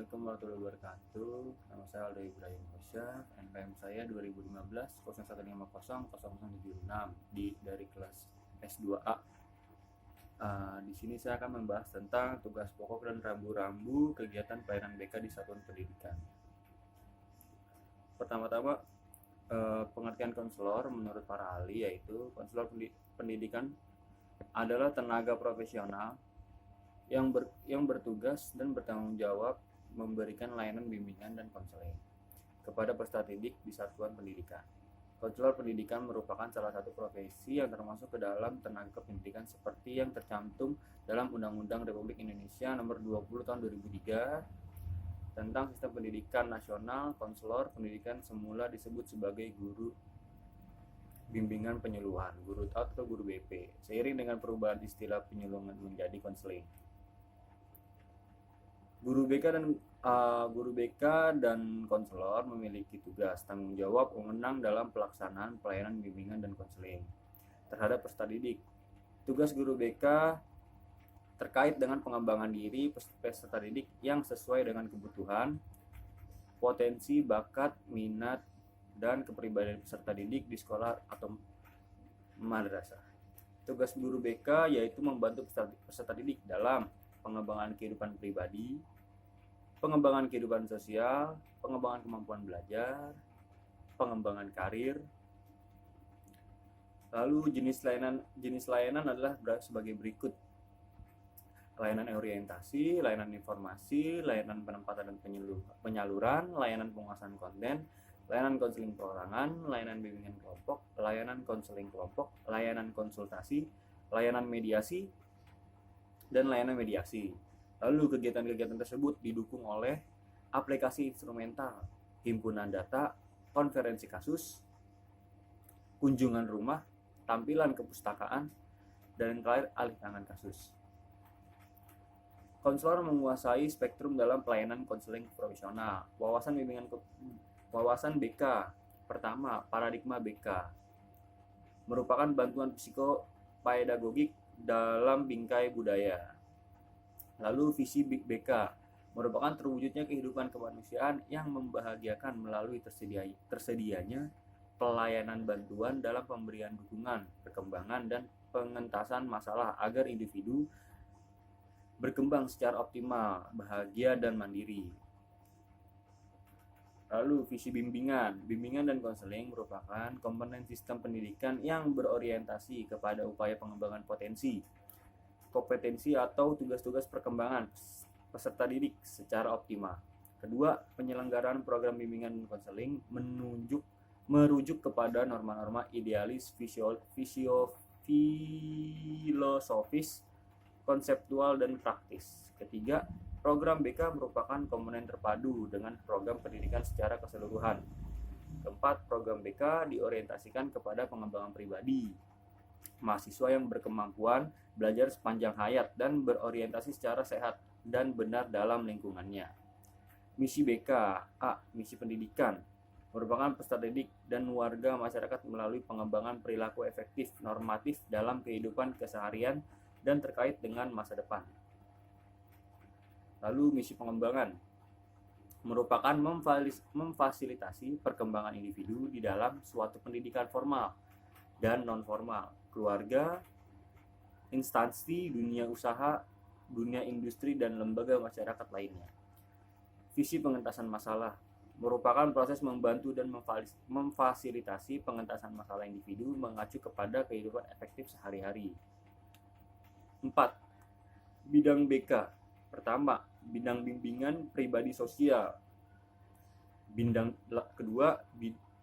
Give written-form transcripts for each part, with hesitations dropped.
Assalamualaikum warahmatullahi wabarakatuh. Nama saya Aldo Ibrahim Hosyaf. NPM saya 2015 0150 dari kelas S2A. Di sini saya akan membahas tentang tugas pokok dan rambu-rambu kegiatan pelayanan BK di satuan pendidikan. Pertama-tama, pengertian konselor menurut para ahli yaitu konselor pendidikan adalah tenaga profesional yang bertugas dan bertanggung jawab memberikan layanan bimbingan dan konseling kepada peserta didik di satuan pendidikan. Konselor pendidikan merupakan salah satu profesi yang termasuk ke dalam tenaga pendidikan seperti yang tercantum dalam Undang-Undang Republik Indonesia Nomor 20 Tahun 2003 tentang Sistem Pendidikan Nasional. Konselor pendidikan semula disebut sebagai guru bimbingan penyuluhan, guru TAUT atau guru BP. Seiring dengan perubahan istilah penyuluhan menjadi konseling, Guru BK dan konselor memiliki tugas tanggung jawab wewenang dalam pelaksanaan pelayanan bimbingan dan konseling terhadap peserta didik. Tugas guru BK terkait dengan pengembangan diri peserta didik yang sesuai dengan kebutuhan, potensi, bakat, minat, dan kepribadian peserta didik di sekolah atau madrasah. Tugas guru BK yaitu membantu peserta didik dalam pengembangan kehidupan pribadi, pengembangan kehidupan sosial, pengembangan kemampuan belajar, pengembangan karir. Lalu jenis layanan adalah sebagai berikut: layanan orientasi, layanan informasi, layanan penempatan dan penyaluran, layanan penguasaan konten, layanan konseling perorangan, layanan bimbingan kelompok, layanan konseling kelompok, layanan konsultasi, layanan mediasi, dan layanan mediasi. Lalu kegiatan-kegiatan tersebut didukung oleh aplikasi instrumental, himpunan data, konferensi kasus, kunjungan rumah, tampilan kepustakaan, dan alih tangan kasus. Konselor menguasai spektrum dalam pelayanan konseling profesional. Wawasan BK. Pertama, paradigma BK merupakan bantuan psikopedagogik dalam bingkai budaya. Lalu visi BK merupakan terwujudnya kehidupan kemanusiaan yang membahagiakan melalui tersedianya pelayanan bantuan dalam pemberian dukungan, perkembangan, dan pengentasan masalah agar individu berkembang secara optimal, bahagia, dan mandiri. Lalu visi bimbingan dan konseling merupakan komponen sistem pendidikan yang berorientasi kepada upaya pengembangan kompetensi atau tugas-tugas perkembangan peserta didik secara optimal. Kedua, penyelenggaraan program bimbingan dan konseling merujuk kepada norma-norma idealis, filosofis, konseptual, dan praktis. Ketiga, program BK merupakan komponen terpadu dengan program pendidikan secara keseluruhan. Keempat, program BK diorientasikan kepada pengembangan pribadi mahasiswa yang berkemampuan belajar sepanjang hayat dan berorientasi secara sehat dan benar dalam lingkungannya. Misi BK: A. Misi pendidikan merupakan peserta didik dan warga masyarakat melalui pengembangan perilaku efektif normatif dalam kehidupan keseharian dan terkait dengan masa depan. Lalu misi pengembangan merupakan memfasilitasi perkembangan individu di dalam suatu pendidikan formal dan non-formal, keluarga, instansi, dunia usaha, dunia industri, dan lembaga masyarakat lainnya. Visi pengentasan masalah merupakan proses membantu dan memfasilitasi pengentasan masalah individu mengacu kepada kehidupan efektif sehari-hari. 4. Bidang BK. Pertama, bidang bimbingan pribadi sosial. Kedua,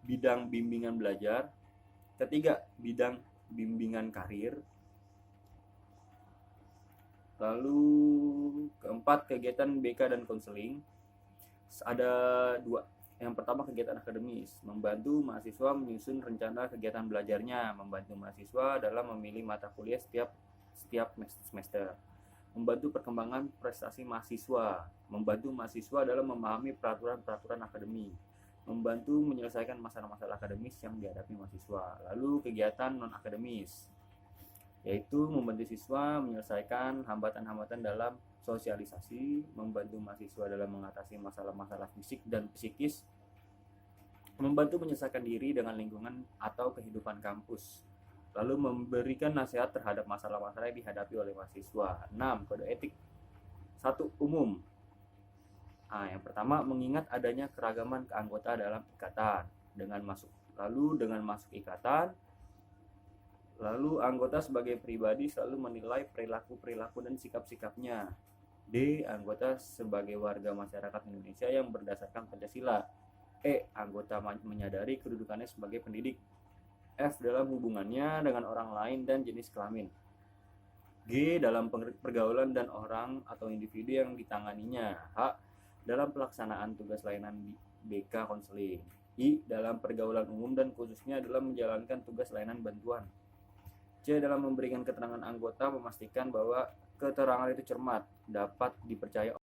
bidang bimbingan belajar. Ketiga, bidang bimbingan karir. Lalu keempat, kegiatan BK dan konseling. Ada dua. Yang pertama, kegiatan akademis, membantu mahasiswa menyusun rencana kegiatan belajarnya, membantu mahasiswa dalam memilih mata kuliah setiap semester, membantu perkembangan prestasi mahasiswa, membantu mahasiswa dalam memahami peraturan akademik, membantu menyelesaikan masalah-masalah akademis yang dihadapi mahasiswa. Lalu kegiatan non-akademis. yaitu membantu siswa menyelesaikan hambatan-hambatan dalam sosialisasi, membantu mahasiswa dalam mengatasi masalah-masalah fisik dan psikis, membantu menyelesaikan diri dengan lingkungan atau kehidupan kampus, lalu memberikan nasihat terhadap masalah-masalah yang dihadapi oleh mahasiswa. 6. Kode etik. 1. Umum. Yang pertama, mengingat adanya keragaman keanggota dalam ikatan. Dengan masuk ikatan, lalu anggota sebagai pribadi selalu menilai perilaku-perilaku dan sikap-sikapnya. D. Anggota sebagai warga masyarakat Indonesia yang berdasarkan Pancasila. E. Anggota menyadari kedudukannya sebagai pendidik. F. Dalam hubungannya dengan orang lain dan jenis kelamin. G. Dalam pergaulan dan orang atau individu yang ditanganinya. H. Dalam pelaksanaan tugas layanan BK konseling. I. Dalam pergaulan umum dan khususnya dalam menjalankan tugas layanan bantuan. C. Dalam memberikan keterangan anggota memastikan bahwa keterangan itu cermat, dapat dipercaya